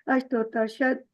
अष्टोत्तर शत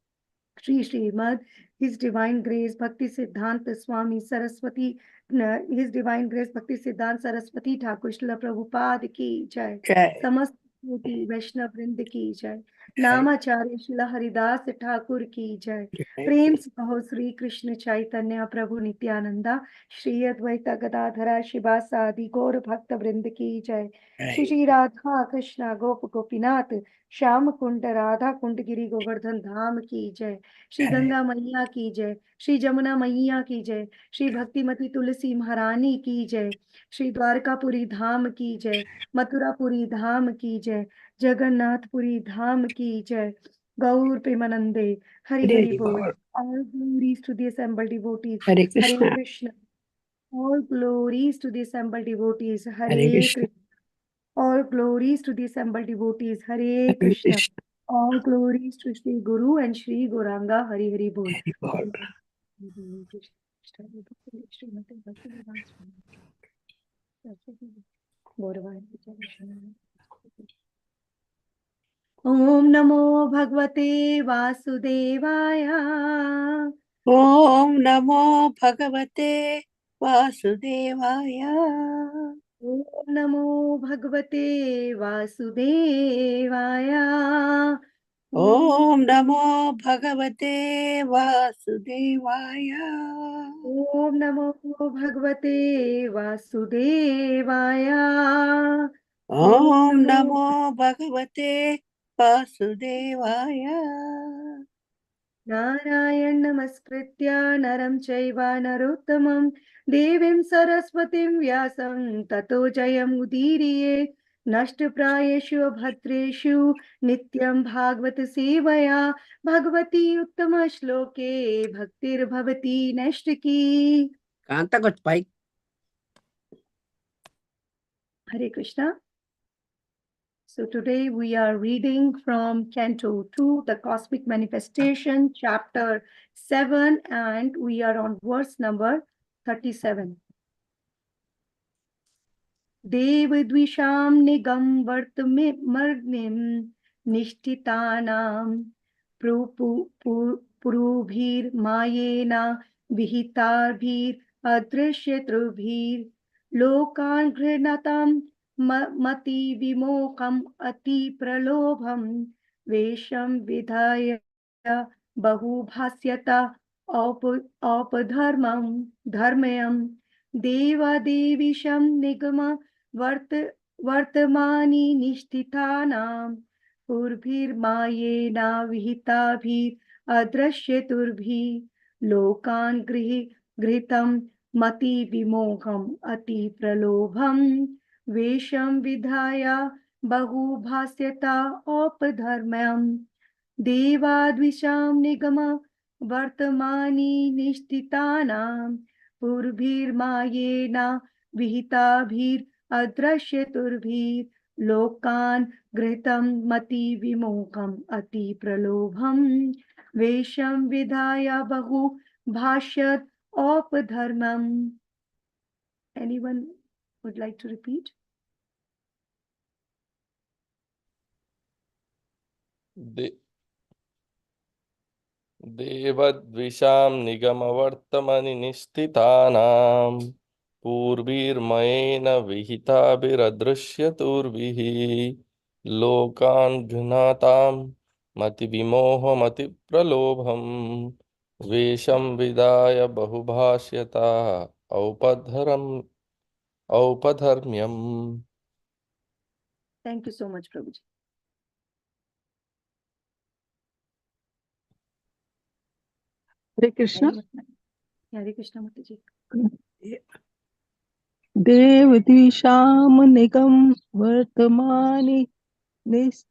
Shri Shrimad His Divine Grace Bhakti Siddhanta Swami Saraswati, His Divine Grace Bhakti Siddhanta Saraswati Thakur Srila Prabhupada की जय। समस्त कोटि वैष्णव वृंद की जय। नामाचार्य श्रील हरिदास ठाकुर की जय। प्रेम से कहो श्री कृष्ण चैतन्य प्रभु नित्यानंदा श्री अद्वैत गदाधरा शिवासादि गौर भक्त वृंद की जय। श्री श्री राधा कृष्ण गोप गोपीनाथ श्याम कुंड राधा कुंड गिरी गोवर्धन धाम की जय। श्री गंगा मैया की जय। श्री जमुना मैया की जय। श्री भक्तिमती तुलसी महारानी की जय। श्री द्वारकापुरी धाम की जय। मथुरापुरी धाम की जय। जगन्नाथपुरी धाम की जय। गौर प्रेमानंदे हरि हरि बोल। All glories to the assembled devotees. Hare Hare Krishna. Krishna. All glories to the assembled devotees. Hare Hare Krishna. Krishna. All glories to the assembled devotees. Hare Hare Krishna. Krishna. All glories to Shri Guru and Shri Gauranga. Hari Hari Bol. Hare Bol. Om Namo Bhagavate Vasudevaya. Om Namo Bhagavate Vasudevaya. Om Namo Bhagavate Vasudevaya. Om Namo Bhagavate Vasudevaya. Om Namo Bhagavate Vasudevaya. Om Namo Bhagavate Vasudevaya. Narayan नमस्कृत्य नरं चैव नरोत्तमं देवीं सरस्वतीं व्यासं ततो जयमुदीरये। नष्टप्रायेषु भद्रेषु नित्यं भागवत सेवया भगवती उत्तम श्लोके भक्तिर्भवती नैष्टिकी। Kanta got spike. Hare Krishna. So today we are reading from Canto 2, the Cosmic Manifestation, Chapter 7, and we are on verse number 37. Devadvisham nigam vartamim nishtitanam purubhir mayena vihitarbhir adrishyatrbhir lokan ghृणाtam mati vimokam ati pralobham vesham vidhaya bahubhasyata aupadharmam dharmayam देवादेवीशं निगम वर्तमानि निष्ठितानां पूर्भिर्मायेना विहिताभिरदृश्यतुर्भिः लोकान् गृहीतं मति विमोहम् अति प्रलोभं वेषं विधाय बहुभास्यता औपधर्म्यं देवाद्विषां निगम वर्तमानि निष्ठितानां पूर्भिर्मायेना विहिताभिरदृश्यतुर्भिः लोकान् गृहीतं मति विमोहम् अति प्रलोभं वेषं विधाय बहु भाष्यत औपधर्मम्. Anyone would like to repeat? देवद्विषां निगमवर्तमनि निष्ठितानां पूर्वीर्मयेन विहिताभिरदृश्यतुर्भिः लोकान् घ्नातां मतिविमोहमतिप्रलोभं वेषं विदाय बहुभाष्यता औपधर्म्यम्. Thank you so much, Prabhuji. Hare Krishna. Hare Krishna Mataji. देवद्विषां निगम वर्तमानि निश्चितानां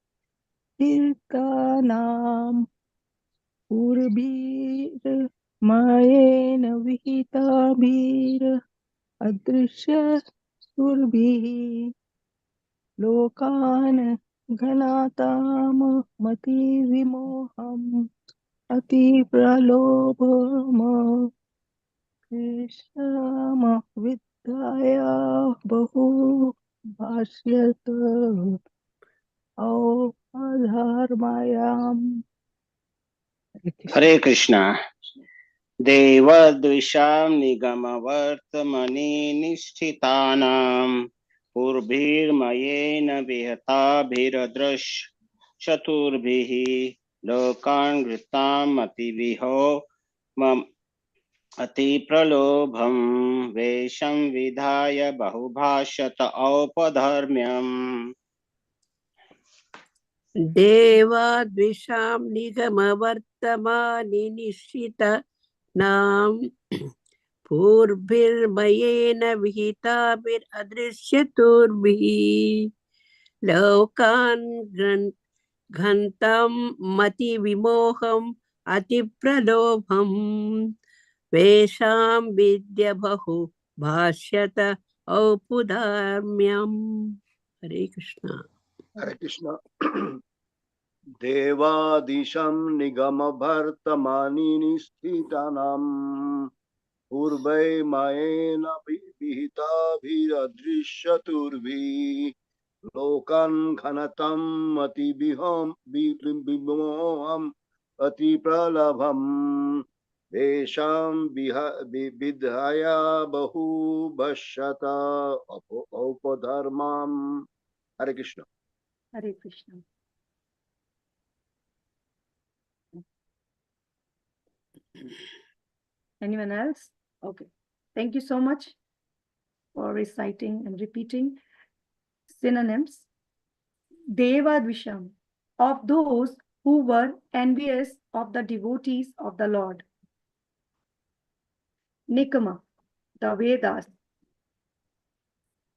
पूर्भिर्मायेन विहिताभिर अदृश्यतुर्भिः लोकान् घ्नातां मतिविमोहम् अतिप्रलोभम् वेषम विद्याय बहु भाष्यत औपधर्मायाम्. Hare Krishna. Devadvisham nigamavatamani nishtitanam purvir vihata bhiradrash chaturbihi lokan gritam ativiho mam ati pralobham vesham vidhaya bahubhashyata aupadharmyam. देवाद्विषां निगमवर्तमानि निश्चित नाम पूर्भिर्मयेन विहिताभिरदृश्यतुर्भिः लोकान् घन्तं मतिविमोहम् अतिप्रलोभम् वेषां विद्य बहु भाष्यत औपुदार्म्यम्. हरे Krishna. Hare Krishna. Devadisham nigamabhartamani nishtitanam urvai maena vihita bhiradrishaturvi lokan khanatam ati bimoham ati pralabham vesham vidhaya bahu bhashyata aupadharmam. Hare Krishna. Hare Krishna. Anyone else? Okay. Thank you so much for reciting and repeating synonyms. Devadvisham, of those who were envious of the devotees of the Lord. Nikama, the Vedas.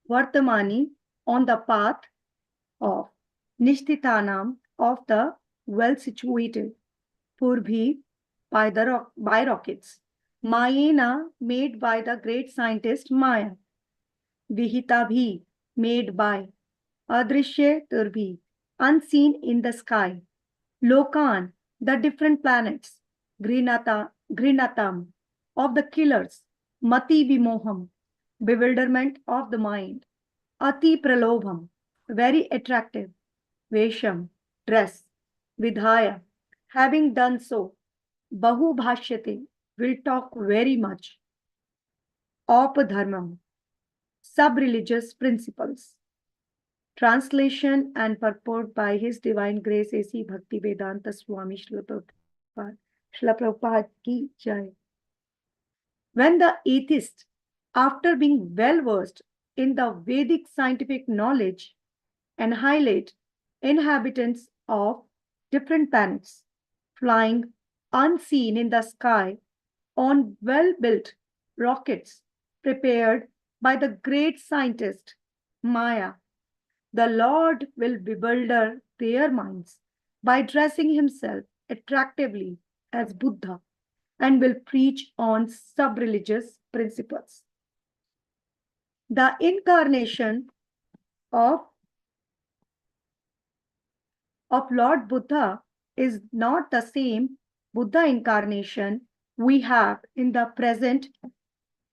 Vartamani, on the path of. Nishtitanam, of the well-situated. Purvi, by rockets. Mayena, made by the great scientist Maya. Vihita bhi, made by. Adrishya Turbhi, unseen in the sky. Lokan, the different planets. Grinatam, of the killers. Mati Vimoham, bewilderment of the mind. Ati Pralobham, very attractive. Vesham, dress. Vidhaya, having done so. Bahu Bhashyate, will talk very much. Aupadharmam, sub-religious principles. Translation and purport by His Divine Grace A.C. Bhaktivedanta Swami Srila Prabhupada ki jai. When the atheist, after being well versed in the Vedic scientific knowledge, annihilate inhabitants of different planets, flying unseen in the sky on well-built rockets prepared by the great scientist Maya, the Lord will bewilder their minds by dressing himself attractively as Buddha and will preach on sub-religious principles. The incarnation of Lord Buddha is not the same Buddha incarnation we have in the present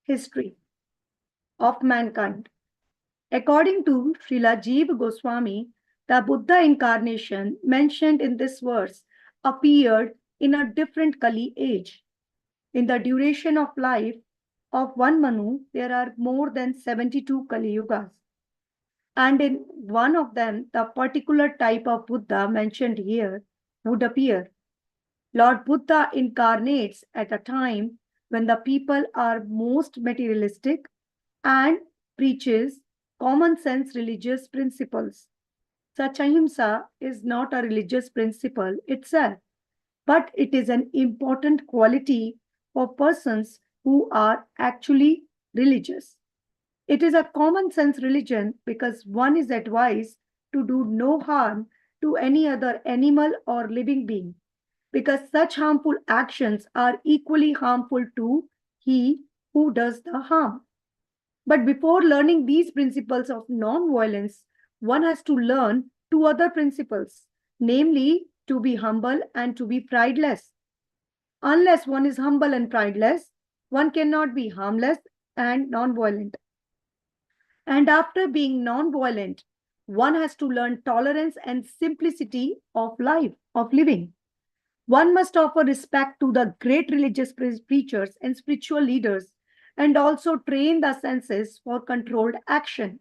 history of mankind. According to Srila Jiva Goswami, the Buddha incarnation mentioned in this verse appeared in a different Kali age. In the duration of life of one Manu, there are more than 72 Kali Yugas. And in one of them, the particular type of Buddha mentioned here would appear. Lord Buddha incarnates at a time when the people are most materialistic and preaches common sense religious principles. Such ahimsa is not a religious principle itself, but it is an important quality for persons who are actually religious. It is a common sense religion because one is advised to do no harm to any other animal or living being, because such harmful actions are equally harmful to he who does the harm. But before learning these principles of non-violence, one has to learn two other principles, namely to be humble and to be prideless. Unless one is humble and prideless, one cannot be harmless and non-violent. And after being non-violent, one has to learn tolerance and simplicity of life, of living. One must offer respect to the great religious preachers and spiritual leaders, and also train the senses for controlled action.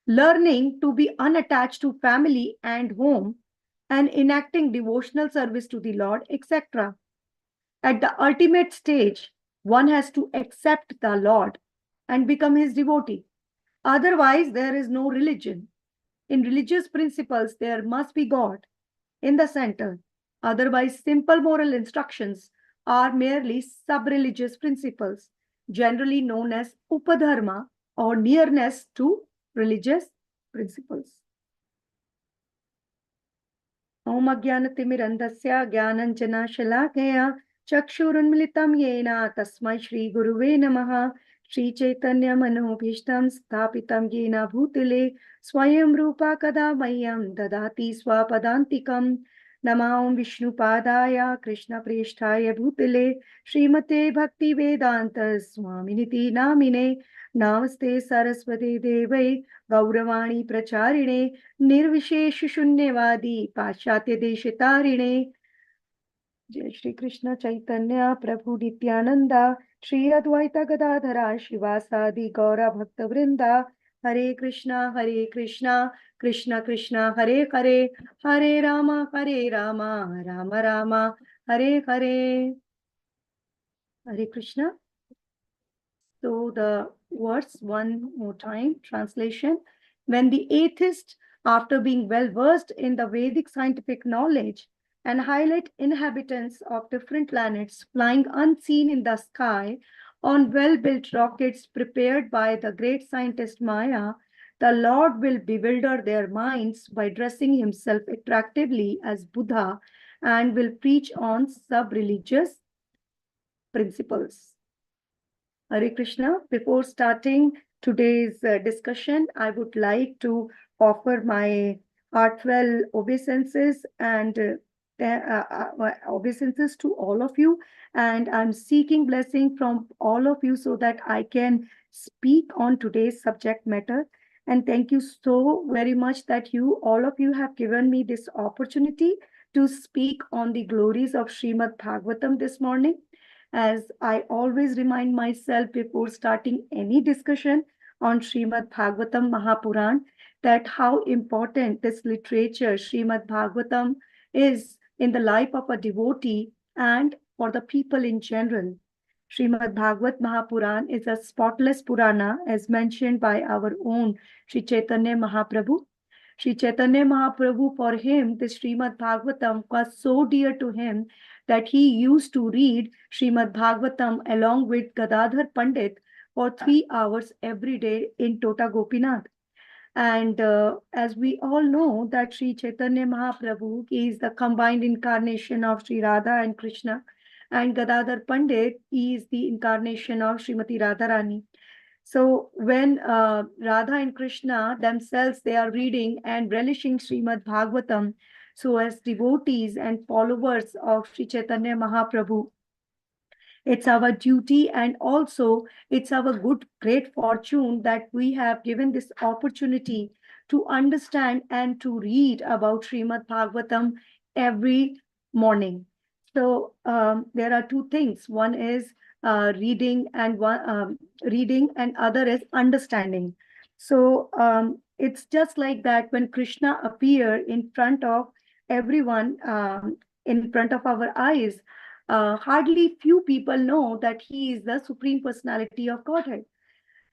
Learning to be unattached to family and home, and enacting devotional service to the Lord, etc. At the ultimate stage, one has to accept the Lord and become his devotee. Otherwise, there is no religion. In religious principles, there must be God in the center. Otherwise, simple moral instructions are merely sub-religious principles, generally known as upadharma or nearness to religious principles. Om Ajnanatimirandasya Jnananjana Shalakaya Chakshurunmilitam Yena Tasmai Shri Guruve Namaha Shri Chaitanya Manobhishtam Sthapitam Yena Bhutale Swayam Rupa Kada Mayam Dadati Swapadantikam Namam Vishnu Padaya Krishna Presthaya Bhutale Srimate Bhakti Vedanta Swaminiti Namine Namaste Saraswati Devai Gauravani Pracharine निर्विशेष शून्यवादी पाश्चात्य देश तारिणे जय श्री कृष्ण चैतन्य प्रभु नित्यानंदा श्री अद्वैत गदाधरा शिवासादि गौरा भक्त वृंदा हरे Krishna Krishna Krishna Hare Hare Hare Ram Ram Ram Hare Hare. Hare Krishna. So the words one more time, translation. When the atheist, after being well versed in the Vedic scientific knowledge and highlight inhabitants of different planets flying unseen in the sky on well-built rockets prepared by the great scientist Maya, the Lord will bewilder their minds by dressing himself attractively as Buddha and will preach on sub-religious principles. Hare Krishna. Before starting today's discussion, I would like to offer my heartfelt obeisances and obeisances to all of you. And I'm seeking blessing from all of you so that I can speak on today's subject matter. And thank you so very much that all of you have given me this opportunity to speak on the glories of Srimad Bhagavatam this morning. As I always remind myself before starting any discussion on Srimad Bhagavatam Mahapuran, that how important this literature, Srimad Bhagavatam, is in the life of a devotee and for the people in general. Srimad Bhagavat Mahapuran is a spotless Purana as mentioned by our own Sri Chaitanya Mahaprabhu. Sri Chaitanya Mahaprabhu, for him, this Srimad Bhagavatam was so dear to him that he used to read Srimad Bhagavatam along with Gadadhar Pandit for 3 hours every day in Tota Gopinath. And as we all know that Sri Chaitanya Mahaprabhu is the combined incarnation of Sri Radha and Krishna, and Gadadhar Pandit is the incarnation of Srimati Radharani. So when Radha and Krishna themselves, they are reading and relishing Srimad Bhagavatam, so as devotees and followers of Sri Chaitanya Mahaprabhu, it's our duty and also it's our great fortune that we have given this opportunity to understand and to read about Srimad Bhagavatam every morning. So there are two things. One is reading and other is understanding. So it's just like that when Krishna appeared in front of everyone, in front of our eyes, hardly few people know that he is the Supreme Personality of Godhead.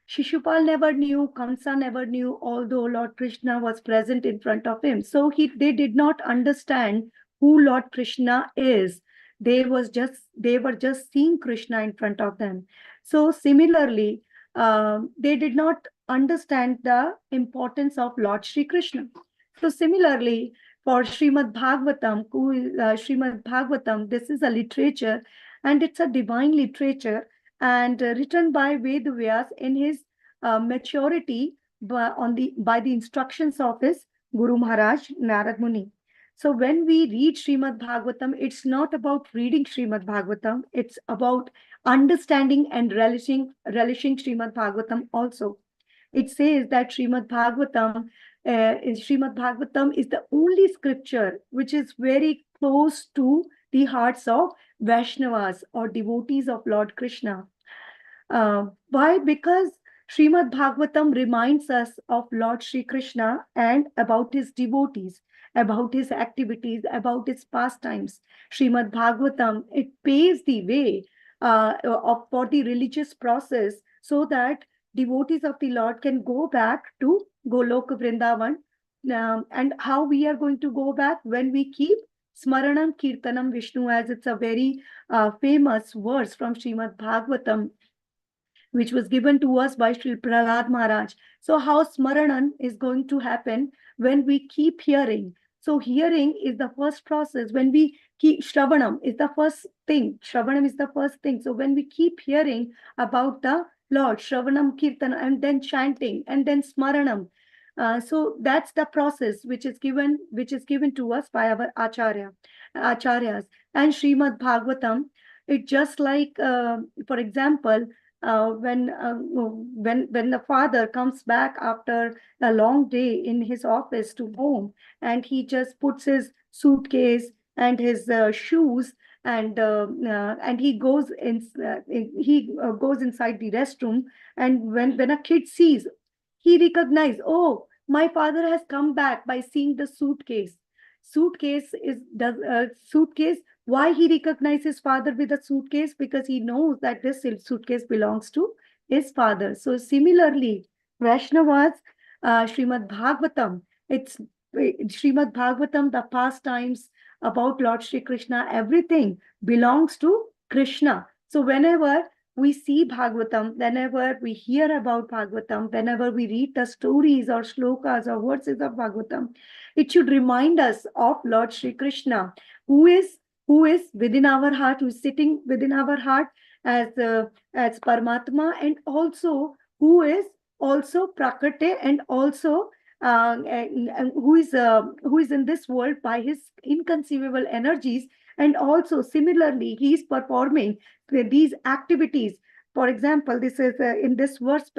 Shishupal never knew, Kamsa never knew, although Lord Krishna was present in front of him. So they did not understand who Lord Krishna is. They were just seeing Krishna in front of them. So similarly, they did not understand the importance of Lord Shri Krishna. So similarly, for Srimad Bhagavatam, this is a literature and it's a divine literature and written by Vedavyas in his maturity by the instructions of his Guru Maharaj Narad Muni. So when we read Srimad Bhagavatam, it's not about reading Srimad Bhagavatam, it's about understanding and relishing Srimad Bhagavatam also. It says that Srimad Bhagavatam is the only scripture which is very close to the hearts of Vaishnavas or devotees of Lord Krishna. Why? Because Srimad Bhagavatam reminds us of Lord Sri Krishna and about his devotees, about his activities, about his pastimes. Srimad Bhagavatam, it paves the way for the religious process so that devotees of the Lord can go back to Goloka Vrindavan. And how we are going to go back? When we keep Smaranam Kirtanam Vishnu, as it's a very famous verse from Srimad Bhagavatam, which was given to us by Sri Prahlad Maharaj. So how Smaranan is going to happen? When we keep hearing. So hearing is the first process. When we keep, Shravanam is the first thing. Shravanam is the first thing. So when we keep hearing about the Lord, Shravanam Kirtan, and then chanting, and then Smaranam. So that's the process which is given to us by our acharyas. And Srimad Bhagavatam, it just like, for example, when the father comes back after a long day in his office to home, and he just puts his suitcase and his shoes, and he goes goes inside the restroom, and when a kid sees, he recognizes, oh, my father has come back by seeing the suitcase. Suitcase. Why he recognizes his father with a suitcase? Because he knows that this suitcase belongs to his father. So similarly, Vaishnavas, Srimad Bhagavatam, it's Srimad Bhagavatam, the pastimes about Lord Shri Krishna, everything belongs to Krishna. So whenever we see Bhagavatam, whenever we hear about Bhagavatam, whenever we read the stories or shlokas or verses of Bhagavatam, it should remind us of Lord Shri Krishna, who is within our heart, who is sitting within our heart as Paramatma, and also who is also Prakate, and also who is in this world by his inconceivable energies, and also similarly he is performing these activities. For example, this is in this verse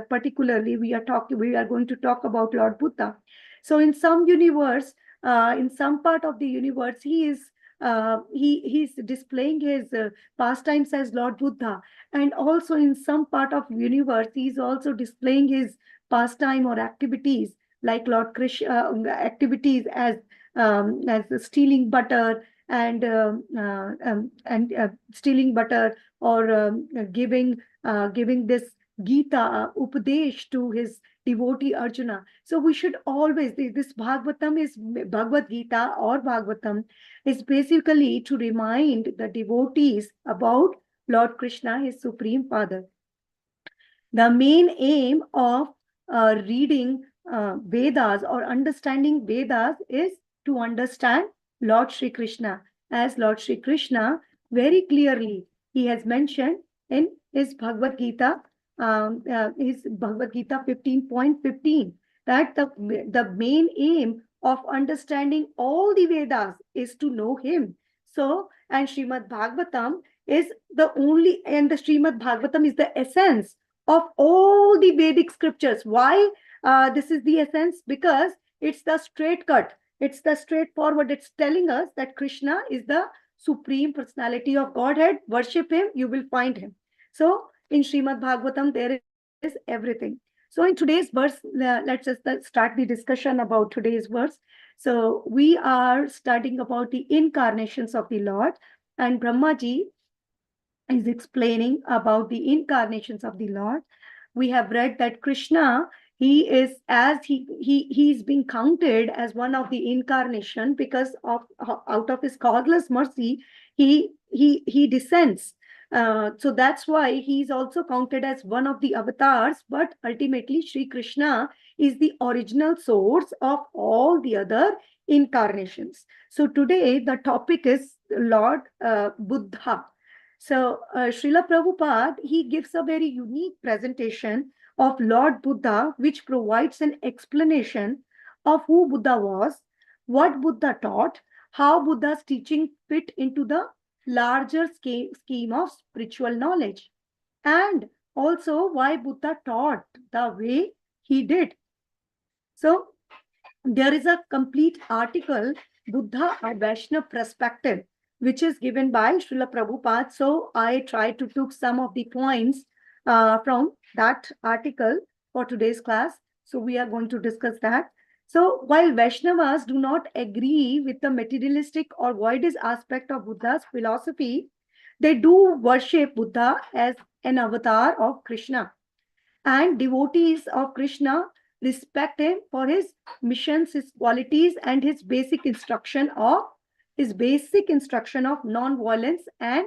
particularly we are going to talk about Lord Buddha. So in some universe, in some part of the universe, he is he's displaying his pastimes as Lord Buddha, and also in some part of universe he's also displaying his pastime or activities like Lord Krishna, activities as stealing butter and stealing butter, or giving this Gita Upadesh to his devotee Arjuna. So we should always, this Bhagavatam is Bhagavad Gita or Bhagavatam is basically to remind the devotees about Lord Krishna, his Supreme Father. The main aim of reading Vedas or understanding Vedas is to understand Lord Shri Krishna, as Lord Shri Krishna very clearly he has mentioned in his Bhagavad Gita, 15.15, that the main aim of understanding all the Vedas is to know him. So, and Srimad Bhagavatam is the only, and the Srimad Bhagavatam is the essence of all the Vedic scriptures. Why this is the essence? Because it's the straight cut. It's the straightforward. It's telling us that Krishna is the supreme personality of Godhead. Worship him, you will find him. So in Srimad Bhagavatam, there is everything. So in today's verse, let's just start the discussion about today's verse. So we are studying about the incarnations of the Lord, and Brahmaji is explaining about the incarnations of the Lord. We have read that Krishna, he is, as he's being counted as one of the incarnation, because of out of his causeless mercy he descends. So that's why he's also counted as one of the avatars, but ultimately Sri Krishna is the original source of all the other incarnations. So today the topic is Lord Buddha. So Srila Prabhupada, he gives a very unique presentation of Lord Buddha, which provides an explanation of who Buddha was, what Buddha taught, how Buddha's teaching fit into the larger scheme of spiritual knowledge, and also why Buddha taught the way he did. So there is a complete article, Buddha, a Vaishnava perspective, which is given by Srila Prabhupada. So I tried to took some of the points from that article for today's class. So we are going to discuss that. So while Vaishnavas do not agree with the materialistic or voidist aspect of Buddha's philosophy, they do worship Buddha as an avatar of Krishna. And devotees of Krishna respect him for his missions, his qualities, and his basic instruction of non-violence and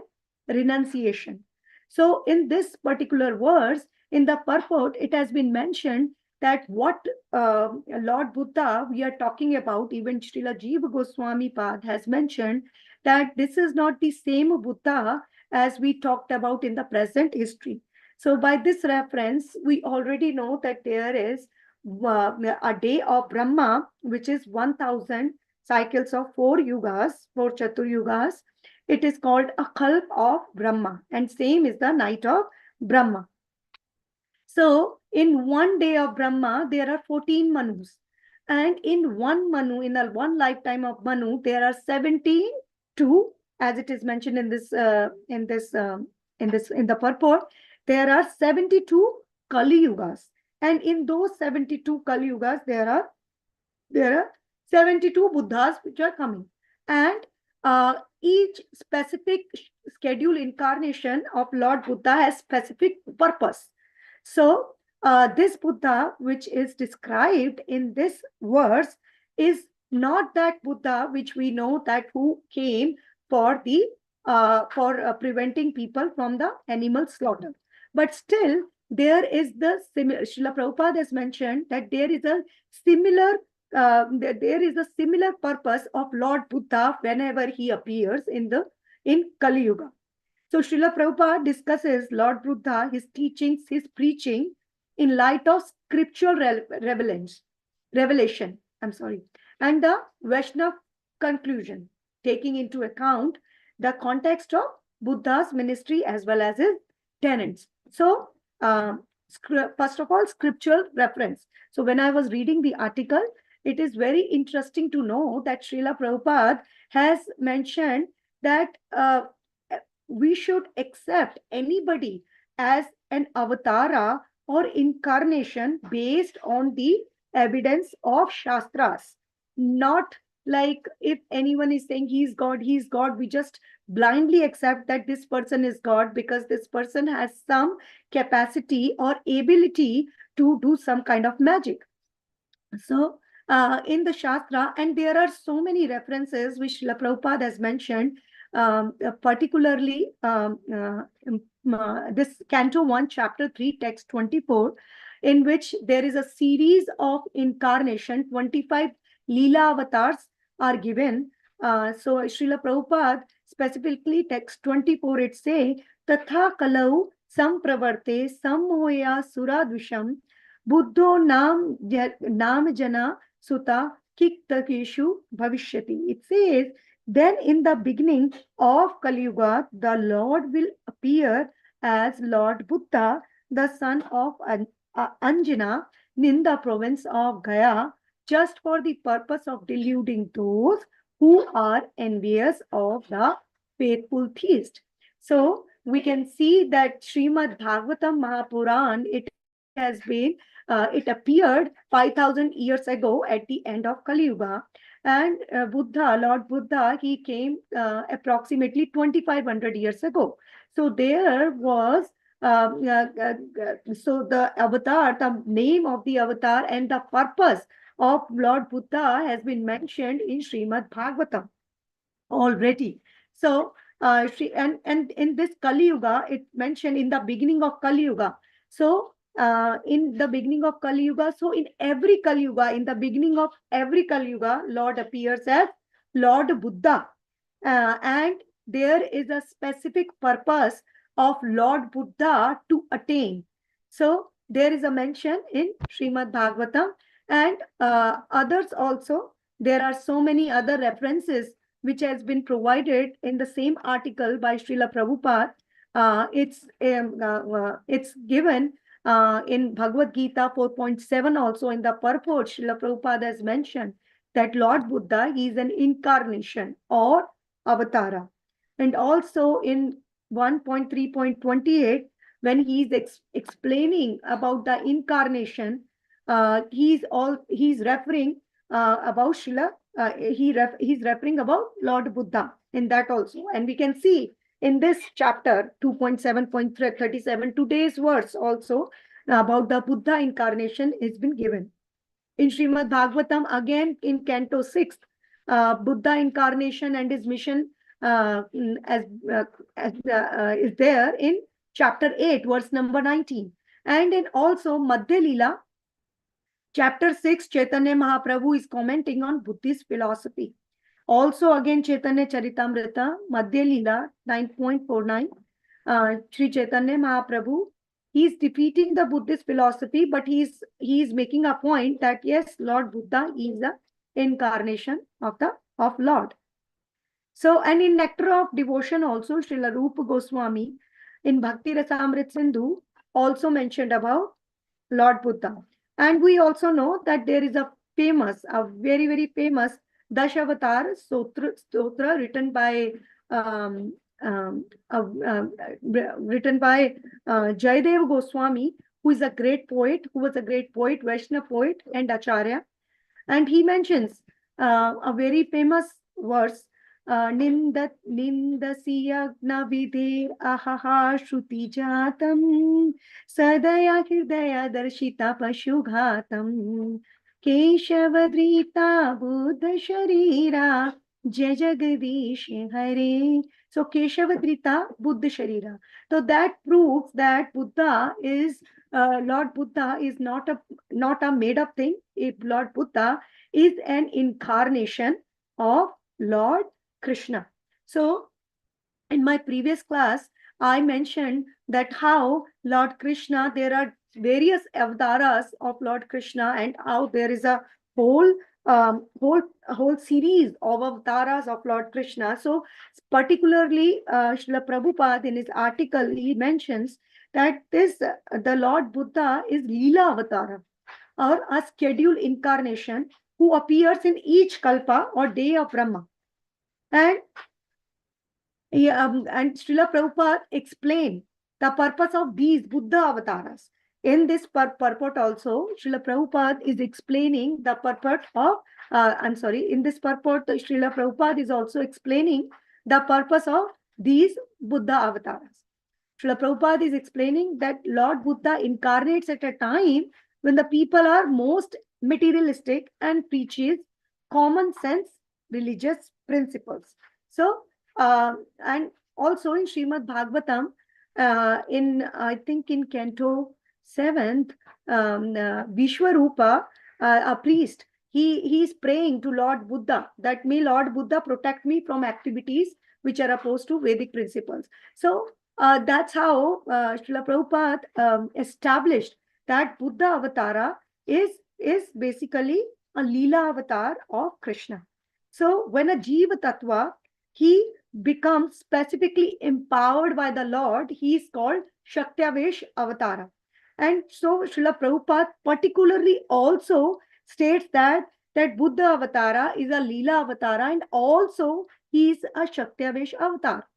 renunciation. So in this particular verse, in the purport, it has been mentioned that what Lord Buddha we are talking about, even Srila Jiva Goswami Pad has mentioned that this is not the same Buddha as we talked about in the present history. So by this reference, we already know that there is a day of Brahma, which is 1000 cycles of 4 yugas, 4 Chatur yugas. It is called a kalp of Brahma, and same is the night of Brahma. So in one day of Brahma, there are 14 Manus. And in one Manu, in a one lifetime of Manu, there are 72, as it is mentioned in the purport, there are 72 Kali Yugas. And in those 72 Kali Yugas, there are 72 Buddhas which are coming. And each specific scheduled incarnation of Lord Buddha has specific purpose. So this Buddha, which is described in this verse, is not that Buddha which we know that who came for the preventing people from the animal slaughter. But still, there is the similar. Srila Prabhupada has mentioned that there is a similar purpose of Lord Buddha whenever he appears in Kali Yuga. So Srila Prabhupada discusses Lord Buddha, his teachings, his preaching in light of scriptural revelation, and the Vaishnava conclusion, taking into account the context of Buddha's ministry as well as his tenets. So first of all, scriptural reference. So when I was reading the article, it is very interesting to know that Srila Prabhupada has mentioned that we should accept anybody as an avatara or incarnation based on the evidence of Shastras. Not like if anyone is saying he's God, we just blindly accept that this person is God because this person has some capacity or ability to do some kind of magic. So in the Shastra, and there are so many references which Srila Prabhupada has mentioned, particularly this Canto 1, Chapter 3, Text 24, in which there is a series of incarnation, 25 Leela avatars are given. So Srila Prabhupada, specifically text 24, it say, Tatha kalau sampravarte sammoya suradvisham buddho nam jana sutta kiktakeshu bhavishyati. It says, then in the beginning of Kali Yuga, the Lord will appear as Lord Buddha, the son of Anjana, in the province of Gaya, just for the purpose of deluding those who are envious of the faithful theist. So we can see that Srimad Bhagavatam Mahapuran, it has been, it appeared 5,000 years ago at the end of Kali Yuga. And Lord Buddha, he came approximately 2,500 years ago. So there was, so the avatar, the name of the avatar and the purpose of Lord Buddha has been mentioned in Srimad Bhagavatam already. So, and in this Kali Yuga, it mentioned in the beginning of Kali Yuga. So, in the beginning of Kali Yuga, so in every Kali Yuga, in the beginning of every Kali Yuga, Lord appears as Lord Buddha. And there is a specific purpose of Lord Buddha to attain. So, there is a mention in Srimad Bhagavatam and others also. There are so many other references which has been provided in the same article by Srila Prabhupada. It's given in Bhagavad Gita 4.7 also in the purport. Srila Prabhupada has mentioned that Lord Buddha, he is an incarnation or avatara. And also in 1.3.28, when he's explaining about the incarnation, he's referring about Srila, he's referring about Lord Buddha in that also. And we can see in this chapter 2.7.37, today's verse also about the Buddha incarnation has been given. In Srimad Bhagavatam, again in Canto 6, Buddha incarnation and his mission is there in chapter 8, verse number 19. And in also Madhya Leela, chapter 6, Chaitanya Mahaprabhu is commenting on Buddhist philosophy. Also again Chaitanya Charitamrita, Madhya Leela 9.49, Sri Chaitanya Mahaprabhu, he's defeating the Buddhist philosophy, but he's making a point that yes, Lord Buddha is the incarnation of Lord. So, and in Nectar of Devotion also, Srila Rupa Goswami in Bhakti Rasamrit Sindhu also mentioned about Lord Buddha. And we also know that there is a very, very famous Dashavatar Stotra written by Jayadev Goswami, who was a great poet, Vaishnava poet and Acharya. And he mentions a very famous verse, Nindasi yagna vidhe ahaha shruti jatam sadaya hirdaya darshita pashughatam Keshavadrita Buddha Sharira Jai Jagadish Hare. So Keshavadrita Buddha Sharira. So that proves that Buddha is Lord Buddha is not a made up thing. Lord Buddha is an incarnation of Lord Krishna. So in my previous class, I mentioned that how Lord Krishna, there are various avataras of Lord Krishna, and how there is a whole series of avatars of Lord Krishna. So particularly Srila Prabhupada in his article, he mentions that the Lord Buddha is Leela Avatara, or a scheduled incarnation who appears in each kalpa or day of Brahma. And Srila Prabhupada explained the purpose of these Buddha avatars. In this purport also, Srila Prabhupada is explaining the purport of, in this purport, Srila Prabhupada is also explaining the purpose of these Buddha avatars. Srila Prabhupada is explaining that Lord Buddha incarnates at a time when the people are most materialistic and preaches common sense religious principles. So, and also in Srimad Bhagavatam, I think in Canto 7th, Vishwarupa, a priest, he is praying to Lord Buddha that may Lord Buddha protect me from activities which are opposed to Vedic principles. So that's how Srila Prabhupada established that Buddha Avatara is basically a Leela avatar of Krishna. So when a Jiva Tattva, he becomes specifically empowered by the Lord, he is called Shaktiavesh Avatara. And so Srila Prabhupada particularly also states that Buddha Avatara is a Leela Avatara, and also he is a Shaktiavesh Avatar.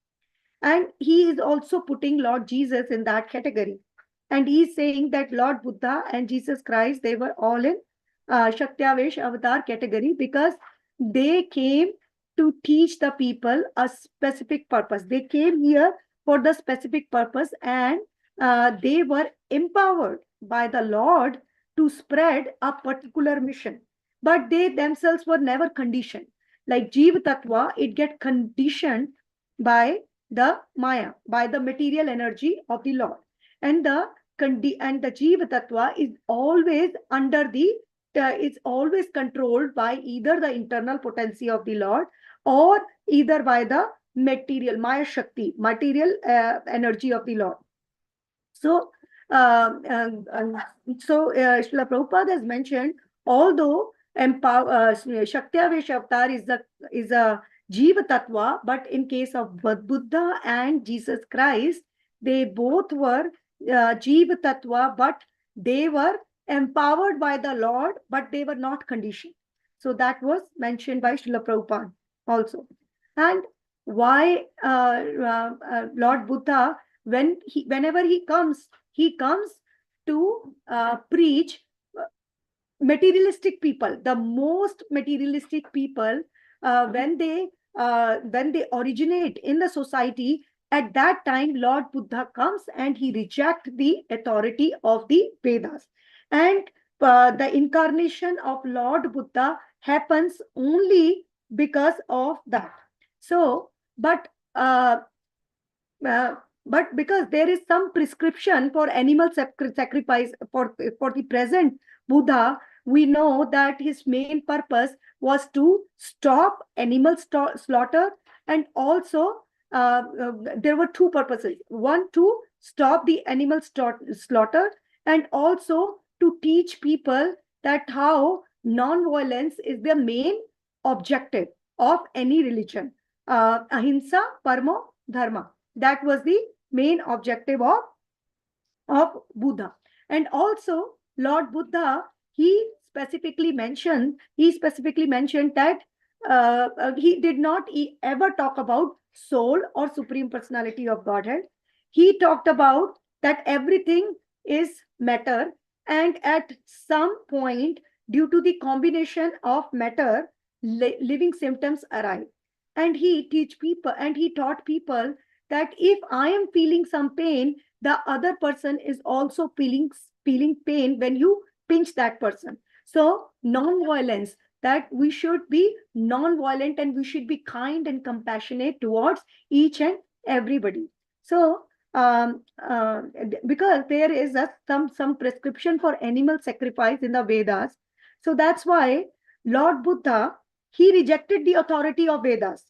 And he is also putting Lord Jesus in that category. And he is saying that Lord Buddha and Jesus Christ, they were all in Shaktiavesh Avatar category, because they came to teach the people a specific purpose. They came here for the specific purpose, and they were empowered by the Lord to spread a particular mission. But they themselves were never conditioned. Like Jiva Tattva, it gets conditioned by the Maya, by the material energy of the Lord. And the Jiva Tattva is always under it's always controlled by either the internal potency of the Lord, or either by the material Maya Shakti, material energy of the Lord. So, Srila Prabhupada has mentioned, although Shaktiavesh Avatar is a Jiva Tattva, but in case of Buddha and Jesus Christ, they both were Jiva Tattva, but they were empowered by the Lord, but they were not conditioned. So that was mentioned by Srila Prabhupada also. And why Lord Buddha, whenever he comes to preach materialistic people, the most materialistic people, when they originate in the society. At that time, Lord Buddha comes and he rejects the authority of the Vedas. And the incarnation of Lord Buddha happens only because of that. So, uh, but because there is some prescription for animal sacrifice for the present Buddha, we know that his main purpose was to stop animal slaughter, and also there were two purposes. One, to stop the animal slaughter, and also to teach people that how non-violence is the main objective of any religion. Ahimsa paramo dharma. That was the main objective of Buddha. And also, Lord Buddha, he specifically mentioned that he did not ever talk about soul or supreme personality of Godhead. He talked about that everything is matter, and at some point, due to the combination of matter, living symptoms arise. And he taught people that if I am feeling some pain, the other person is also feeling pain when you pinch that person. So non-violence, that we should be non-violent and we should be kind and compassionate towards each and everybody. So because there is some prescription for animal sacrifice in the Vedas, so that's why Lord Buddha, he rejected the authority of Vedas,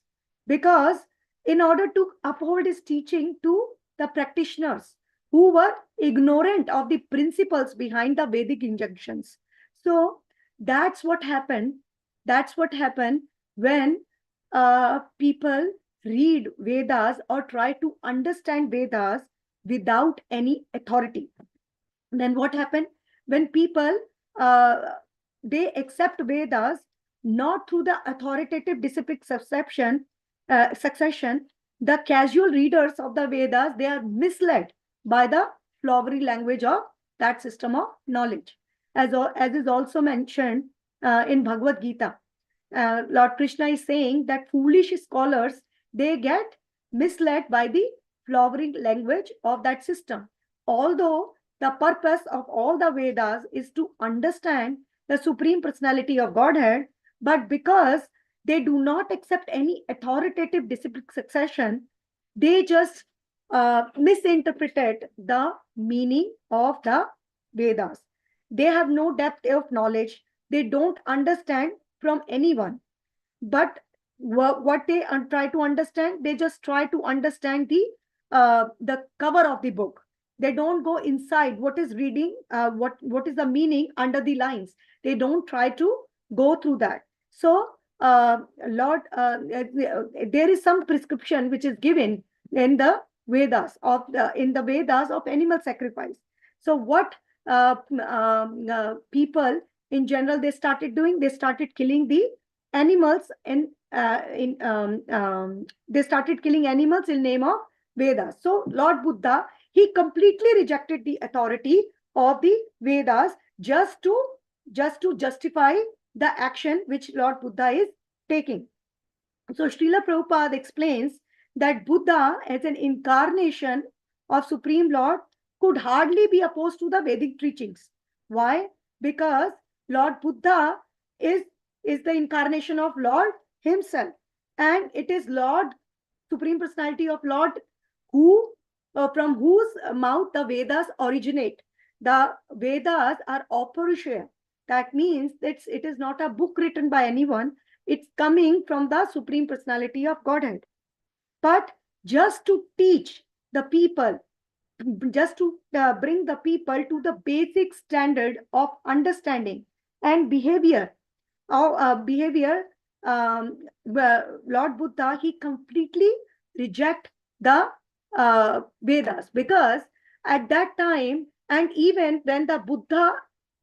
because in order to uphold his teaching to the practitioners who were ignorant of the principles behind the Vedic injunctions. So that's what happened. That's what happened when people read Vedas or try to understand Vedas without any authority. Then what happened? When people they accept Vedas not through the authoritative disciplic succession, the casual readers of the Vedas, they are misled by the flowery language of that system of knowledge. As is also mentioned in Bhagavad Gita, Lord Krishna is saying that foolish scholars, they get misled by the flowery language of that system. Although the purpose of all the Vedas is to understand the Supreme Personality of Godhead, but because they do not accept any authoritative disciplic succession, they just misinterpreted the meaning of the Vedas. They have no depth of knowledge. They don't understand from anyone. But what they try to understand, they just try to understand the cover of the book. They don't go inside what is reading, what is the meaning under the lines. They don't try to go through that. So there is some prescription which is given in the Vedas of animal sacrifice. So what people in general, they started doing, they started killing the animals they started killing animals in name of Vedas. So Lord Buddha, he completely rejected the authority of the Vedas just to justify the action which Lord Buddha is taking. So Srila Prabhupada explains that Buddha, as an incarnation of Supreme Lord, could hardly be opposed to the Vedic teachings. Why? Because Lord Buddha is the incarnation of Lord himself. And it is Lord, Supreme Personality of Lord, who from whose mouth the Vedas originate. The Vedas are Aparushaya. That means that it is not a book written by anyone. It's coming from the Supreme Personality of Godhead. But just to teach the people, just to bring the people to the basic standard of understanding and behavior, Lord Buddha, he completely reject the Vedas, because at that time, and even when the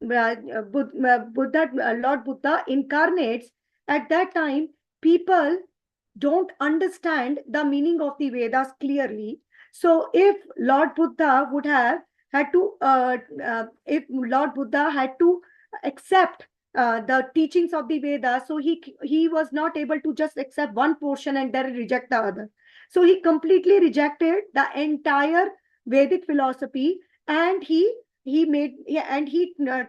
Lord Buddha incarnates, at that time, people don't understand the meaning of the Vedas clearly. So if Lord Buddha would have had to, if Lord Buddha had to accept the teachings of the Vedas, so he was not able to just accept one portion and then reject the other. So he completely rejected the entire Vedic philosophy, and he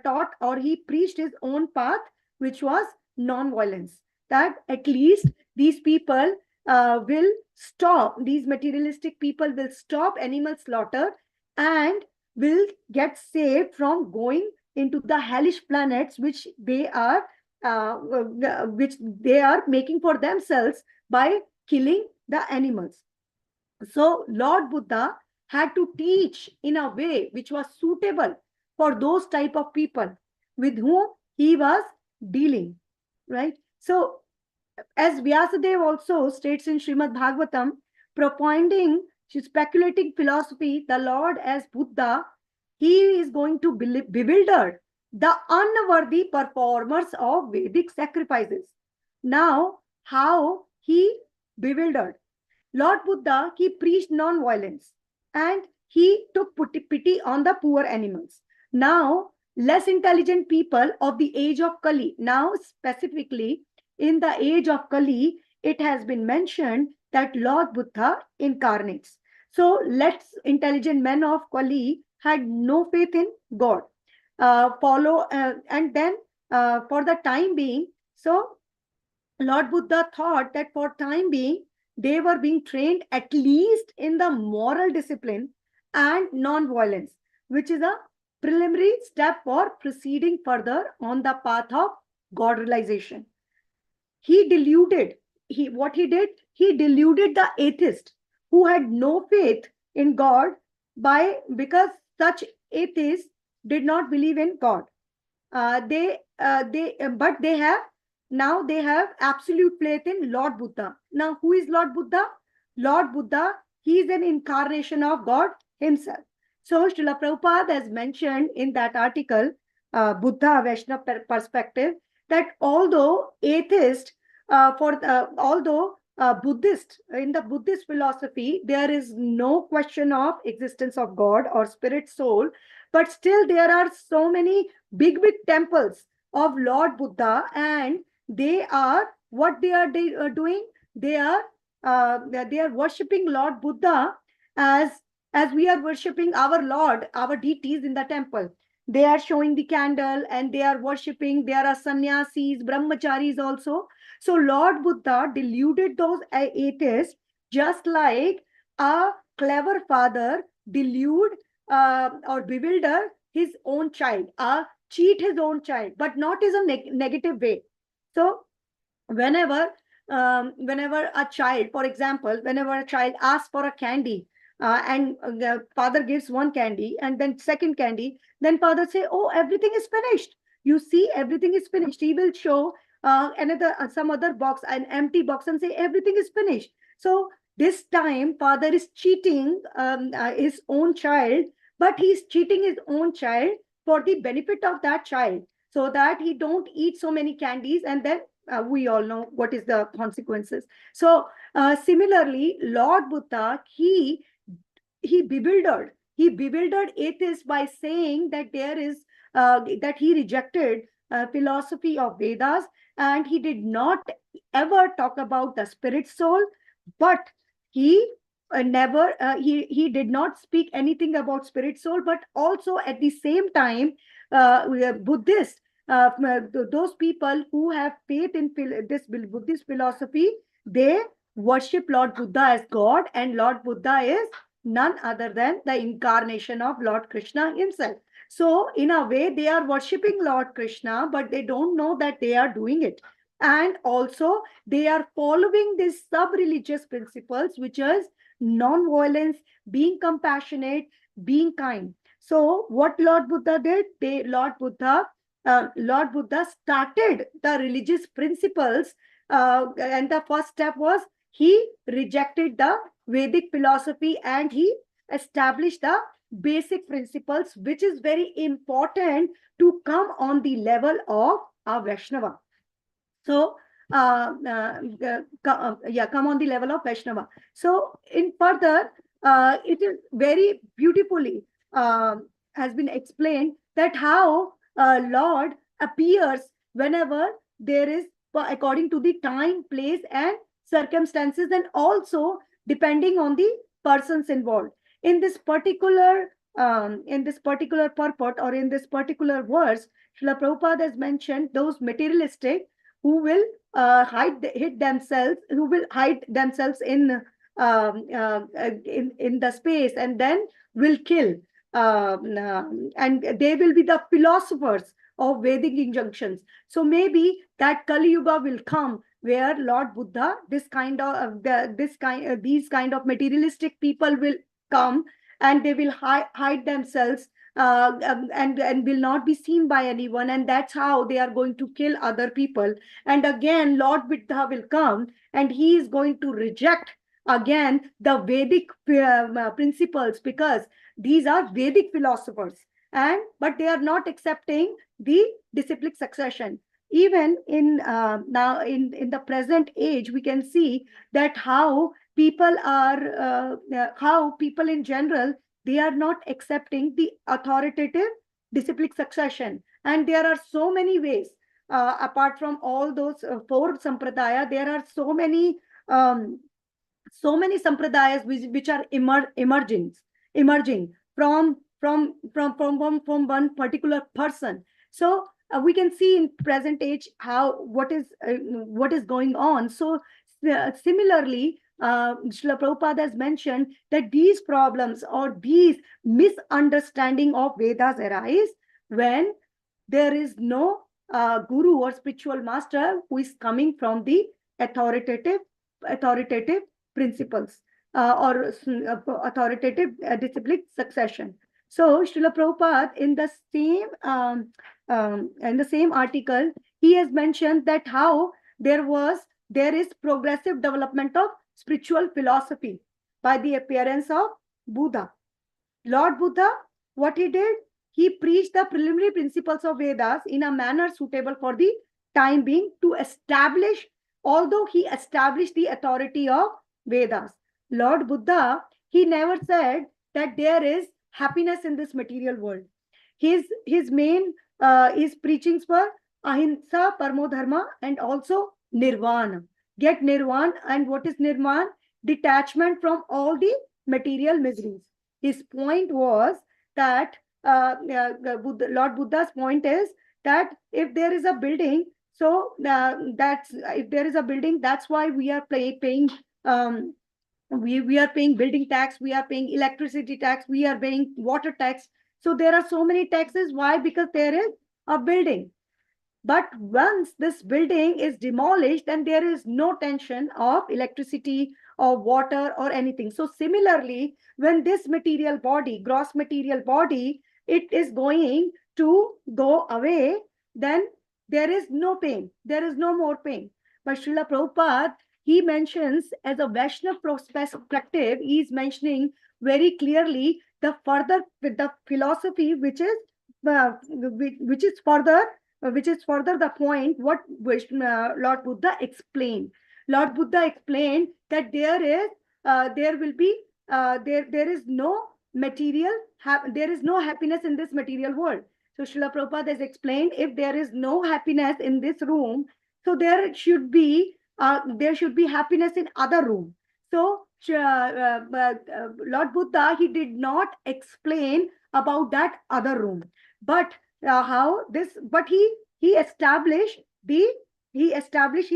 taught, or he preached his own path, which was non-violence. That at least these people will stop, these materialistic people will stop animal slaughter and will get saved from going into the hellish planets which they are making for themselves by killing the animals. So Lord Buddha had to teach in a way which was suitable for those type of people with whom he was dealing, right? So as Vyasadeva also states in Srimad Bhagavatam, propounding speculating philosophy, the Lord as Buddha, he is going to bewilder the unworthy performers of Vedic sacrifices. Now, how he bewildered? Lord Buddha, he preached non-violence and he took pity on the poor animals. Now, less intelligent people of the age of Kali, now specifically in the age of Kali, it has been mentioned that Lord Buddha incarnates. So, less intelligent men of Kali had no faith in God. And then for the time being, so Lord Buddha thought that for time being, they were being trained at least in the moral discipline and non-violence, which is a preliminary step for proceeding further on the path of God realization. He deluded, what he did, he deluded the atheist who had no faith in God because such atheists did not believe in God. But they have absolute faith in Lord Buddha. Now, who is Lord Buddha? Lord Buddha, he is an incarnation of God himself. So, Srila Prabhupada has mentioned in that article, Buddha Vaishnava perspective, that although atheist, although Buddhist, in the Buddhist philosophy, there is no question of existence of God or spirit soul, but still there are so many big temples of Lord Buddha, and they are doing. They are worshipping Lord Buddha as we are worshipping our Lord, our deities in the temple. They are showing the candle and they are worshipping. There are sannyasis, brahmacharis also. So Lord Buddha deluded those atheists, just like a clever father delude or bewilder his own child, cheat his own child, but not in a negative way. So whenever a child, for example, whenever a child asks for a candy, and the father gives one candy and then second candy, then father say, oh, everything is finished. You see, everything is finished. He will show some other box, an empty box, and say everything is finished. So this time father is cheating his own child, but he's cheating his own child for the benefit of that child, so that he don't eat so many candies, and then we all know what is the consequences. So similarly, Lord Buddha, he bewildered atheists by saying that that he rejected philosophy of Vedas, and he did not ever talk about the spirit soul, but he never he did not speak anything about spirit soul, but also at the same time Buddhist, those people who have faith in this Buddhist philosophy, they worship Lord Buddha as God, and Lord Buddha is none other than the incarnation of Lord Krishna himself. So in a way, they are worshipping Lord Krishna, but they don't know that they are doing it. And also they are following these sub-religious principles, which is non-violence, being compassionate, being kind. So what Lord Buddha did? Lord Buddha started the religious principles, and the first step was he rejected the Vedic philosophy and he established the basic principles, which is very important to come on the level of a Vaishnava. So come on the level of Vaishnava. So in further, it is very beautifully has been explained that how Lord appears whenever there is, according to the time, place, and circumstances, and also depending on the persons involved. In this particular purport, or in this particular verse, Srila Prabhupada has mentioned those materialistic who will hide themselves in the space, and then will kill. And they will be the philosophers of Vedic injunctions. So maybe that Kali Yuga will come where Lord Buddha, these kind of materialistic people will come, and they will hide themselves, and will not be seen by anyone, and that's how they are going to kill other people. And again Lord Buddha will come, and he is going to reject again the Vedic principles, because these are Vedic philosophers, but they are not accepting the disciplic succession. Even in now in the present age, we can see that how people in general, they are not accepting the authoritative disciplic succession. And there are so many ways, apart from all those four sampradaya, there are so many sampradayas which are emerging from one particular person. So we can see in present age how what is going on. So similarly, Srila Prabhupada has mentioned that these problems or these misunderstanding of Vedas arise when there is no guru or spiritual master who is coming from the authoritative principles, or authoritative disciplic succession. So Srila Prabhupada, in the same article, he has mentioned that how there is progressive development of spiritual philosophy by the appearance of Buddha. Lord Buddha, what he did, he preached the preliminary principles of Vedas in a manner suitable for the time being to establish, although he established the authority of Vedas. Lord Buddha, he never said that there is happiness in this material world. His main his preachings were ahimsa, paramo dharma, and also nirvana. Get nirvana. And what is nirvana? Detachment from all the material miseries. His point was that Lord Buddha's point is that if there is a building, so that's why we are paying we are paying building tax, we are paying electricity tax, we are paying water tax. So there are so many taxes. Why? Because there is a building. But once this building is demolished, then there is no tension of electricity or water or anything. So similarly, when this material body, gross material body, it is going to go away, then there is no pain. There is no more pain. But Srila Prabhupada, he mentions as a Vaishnava perspective, he is mentioning very clearly the philosophy which is further the point what Lord Buddha explained. Lord Buddha explained that there is no material, there is no happiness in this material world. So Srila Prabhupada has explained, if there is no happiness in this room, so there should be happiness in other room. So Lord Buddha, he did not explain about that other room, but he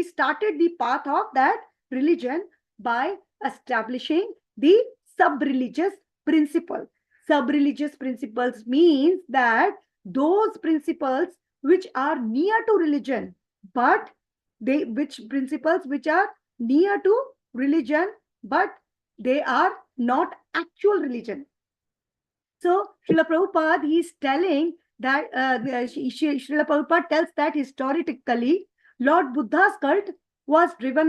started the path of that religion by establishing the sub-religious principle. Sub-religious principles means that those principles which are near to religion, but which are near to religion, but they are not actual religion. So Srila Prabhupada, he is telling that Srila Prabhupada tells that historically Lord Buddha's cult was driven.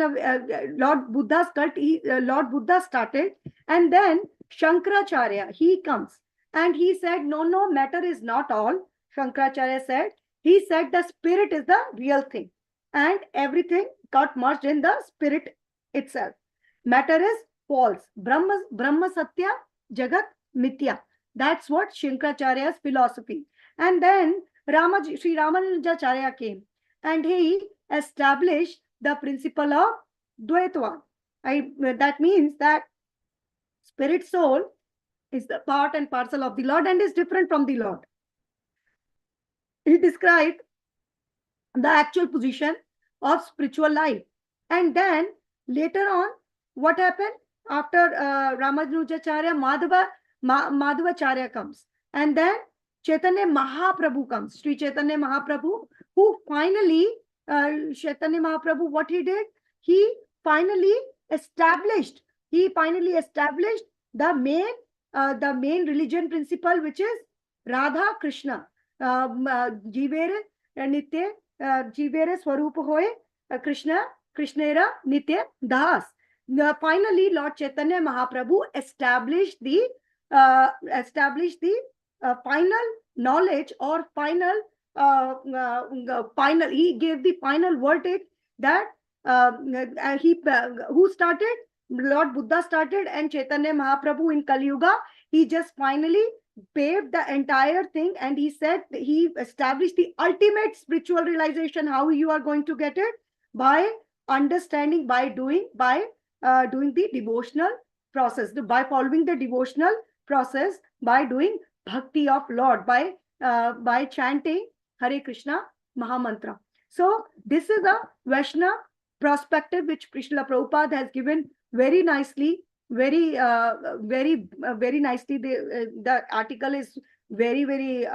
Lord Buddha started, and then Shankaracharya, he comes and he said, no, matter is not all. Shankaracharya said, he said the spirit is the real thing, and everything got merged in the spirit itself. Matter is false. Brahma Satya, Jagat Mithya. That's what Shankaracharya's philosophy. And then Sri Ramanujacharya came and he established the principle of Dvaitva. That means that spirit soul is the part and parcel of the Lord and is different from the Lord. He described the actual position of spiritual life. And then later on, what happened? After Ramanujacharya, Madhavacharya comes. And then Chaitanya Mahaprabhu comes. Sri Chaitanya Mahaprabhu, who finally, Chaitanya Mahaprabhu, what he did? He finally established the main religion principle, which is Radha Krishna. Jivere Nitya, Jivere Swarup Hoye, Krishna, Krishnera Nitya Das. Finally, Lord Chaitanya Mahaprabhu established the final knowledge or final, he gave the final verdict that who started? Lord Buddha started, and Chaitanya Mahaprabhu in Kali Yuga, he just finally paved the entire thing, and he said he established the ultimate spiritual realization. How you are going to get it? By understanding, by doing the devotional process, by following the devotional process, by doing bhakti of Lord, by chanting Hare Krishna Mahamantra. So this is a Vaishnava perspective which Srila Prabhupada has given very nicely, very nicely. The article is very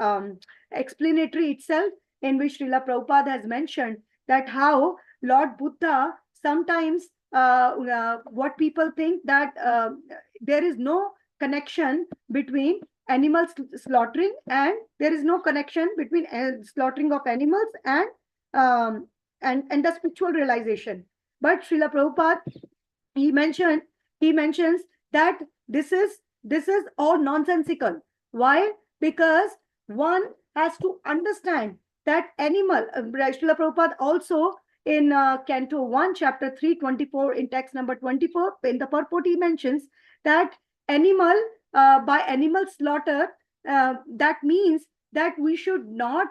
explanatory itself, in which Srila Prabhupada has mentioned that how Lord Buddha sometimes what people think that there is no connection between animal slaughtering, and there is no connection between slaughtering of animals and the spiritual realization. But Srila Prabhupada, he mentions that this is all nonsensical. Why? Because one has to understand that animal. Srila Prabhupada also in Canto 1, Chapter 3, 24, in text number 24, in the purport, he mentions that animal, by animal slaughter, that means that we should not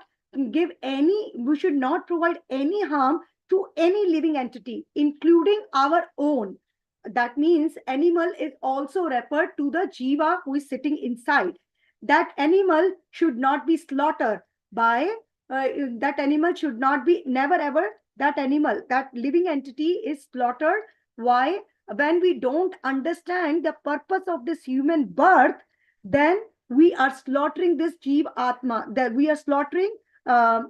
provide any harm to any living entity, including our own. That means animal is also referred to the jiva who is sitting inside. That animal should not be slaughtered by, that animal should not be, never ever, that animal, that living entity is slaughtered. Why? When we don't understand the purpose of this human birth, then we are slaughtering this jiva atma, that we are slaughtering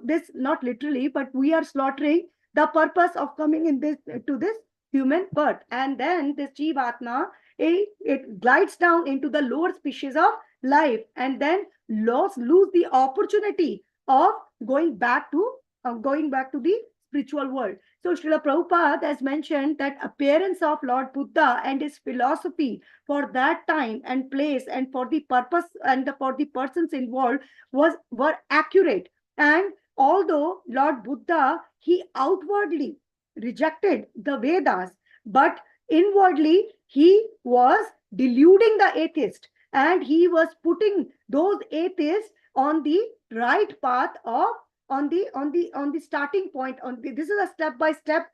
this, not literally, but we are slaughtering the purpose of coming in this to this human birth. And then this jivatma, it glides down into the lower species of life, and then lose the opportunity of going back to the spiritual world. So Srila Prabhupada has mentioned that appearance of Lord Buddha and his philosophy for that time and place and for the purpose and for the persons involved were accurate. And although Lord Buddha, he outwardly rejected the Vedas, but inwardly he was deluding the atheist, and he was putting those atheists on the right path of on the starting point. This is a step-by-step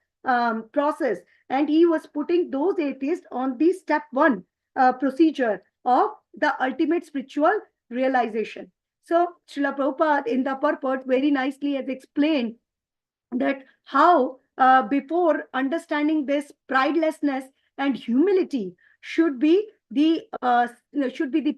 process, and he was putting those atheists on the step one procedure of the ultimate spiritual realization. So Srila Prabhupada in the purport very nicely has explained that how before understanding this, pridelessness and humility should be the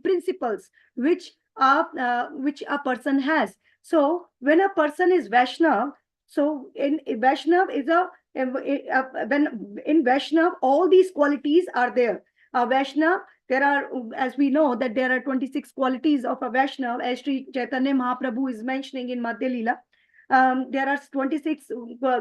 principles which a person has. So when a person is Vaishnava, so in Vaishnava is when in Vaishnava all these qualities are there. Vaishnava, there are, as we know, that there are 26 qualities of a Vaishnava, as Sri Chaitanya Mahaprabhu is mentioning in Madhya Leela. There are 26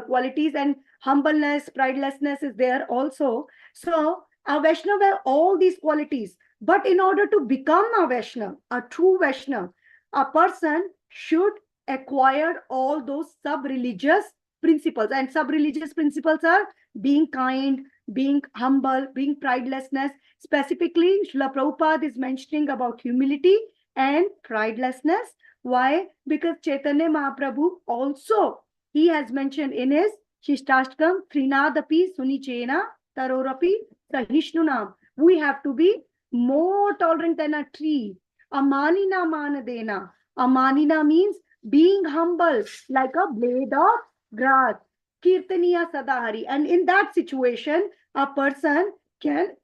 qualities, and humbleness, pridelessness is there also. So a Vaishnava have all these qualities. But in order to become a Vaishnava, a true Vaishnava, a person should acquire all those sub-religious principles. And sub-religious principles are being kind, being humble, being pridelessness. Specifically, Srila Prabhupada is mentioning about humility and pridelessness. Why? Because Chaitanya Mahaprabhu also, he has mentioned in his Shishtastakam, Trinadapi Sunichena Tarorapi Sahishnunam. We have to be more tolerant than a tree. Amanina manadena. Amanina means being humble like a blade of grass. Kirtaniya sadahari. And in that situation, a person can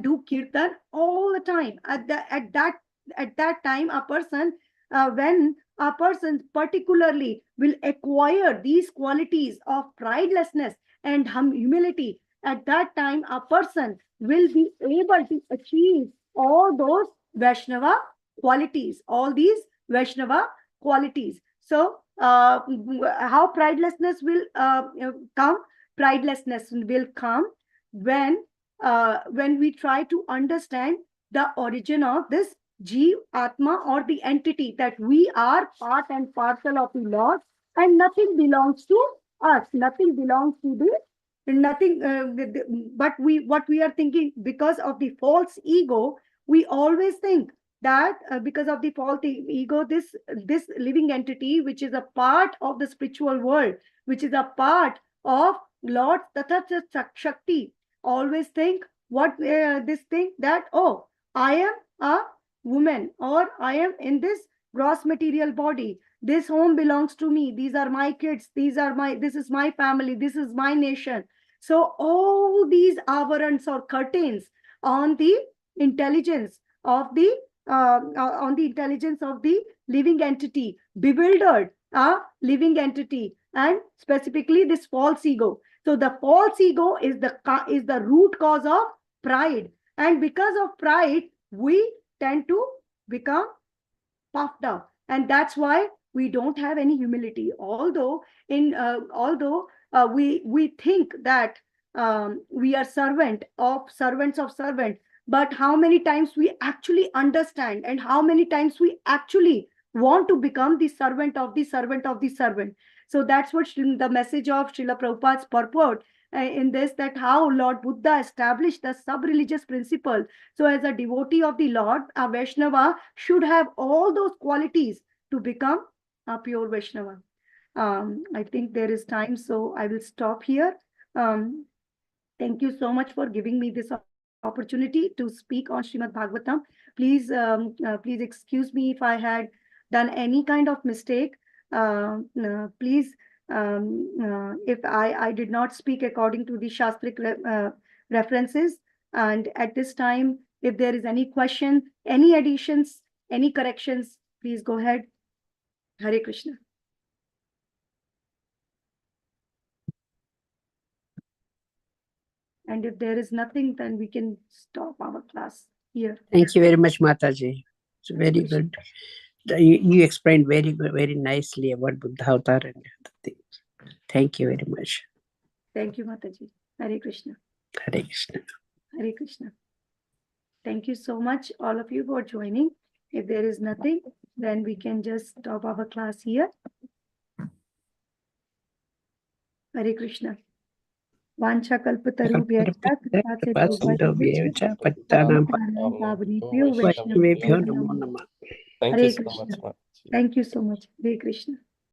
do kirtan all the time. At that time, a person, when a person particularly will acquire these qualities of pridelessness and humility, at that time a person will be able to achieve all those Vaishnava qualities, all these Vaishnava qualities. So how pridelessness will come? Pridelessness will come when we try to understand the origin of this Jeev, Atma, or the entity, that we are part and parcel of the Lord and nothing belongs to us. Nothing belongs to nothing, but what we are thinking, because of the false ego, we always think that because of the false ego, this living entity, which is a part of the spiritual world, which is a part of Lord Tathagata Shakti, always think this thing that, oh, I am a woman, or I am in this gross material body. This home belongs to me. These are my kids. This is my family. This is my nation. So all these avarans or curtains on the intelligence of the living entity, bewildered a living entity, and specifically this false ego. So the false ego is the root cause of pride, and because of pride, we tend to become puffed up, and that's why we don't have any humility. Although we think that we are servants of servant, but how many times we actually understand, and how many times we actually want to become the servant of the servant of the servant. So that's what the message of Srila Prabhupada's purport in this, that how Lord Buddha established the sub-religious principle. So as a devotee of the Lord, a Vaishnava should have all those qualities to become a pure Vaishnava. I think there is time, so I will stop here. Thank you so much for giving me this opportunity to speak on Srimad Bhagavatam. Please excuse me if I had done any kind of mistake. Please, if I did not speak according to the Shastric references. And at this time, if there is any question, any additions, any corrections, please go ahead. Hare Krishna. And if there is nothing, then we can stop our class here. Thank you very much, Mataji. It's very good. You explained very nicely about Buddha Avatar and other things. Thank you very much. Thank you, Mataji. Hare Krishna. Hare Krishna. Hare Krishna. Thank you so much, all of you, for joining. If there is nothing, then we can just stop our class here. Hare Krishna. Vancha kalpatarubhyascha Vaishnavebhyo Vaishnavebhyo namo namah. Thank Hare you so Krishna. much. Thank you so much. Hare Krishna.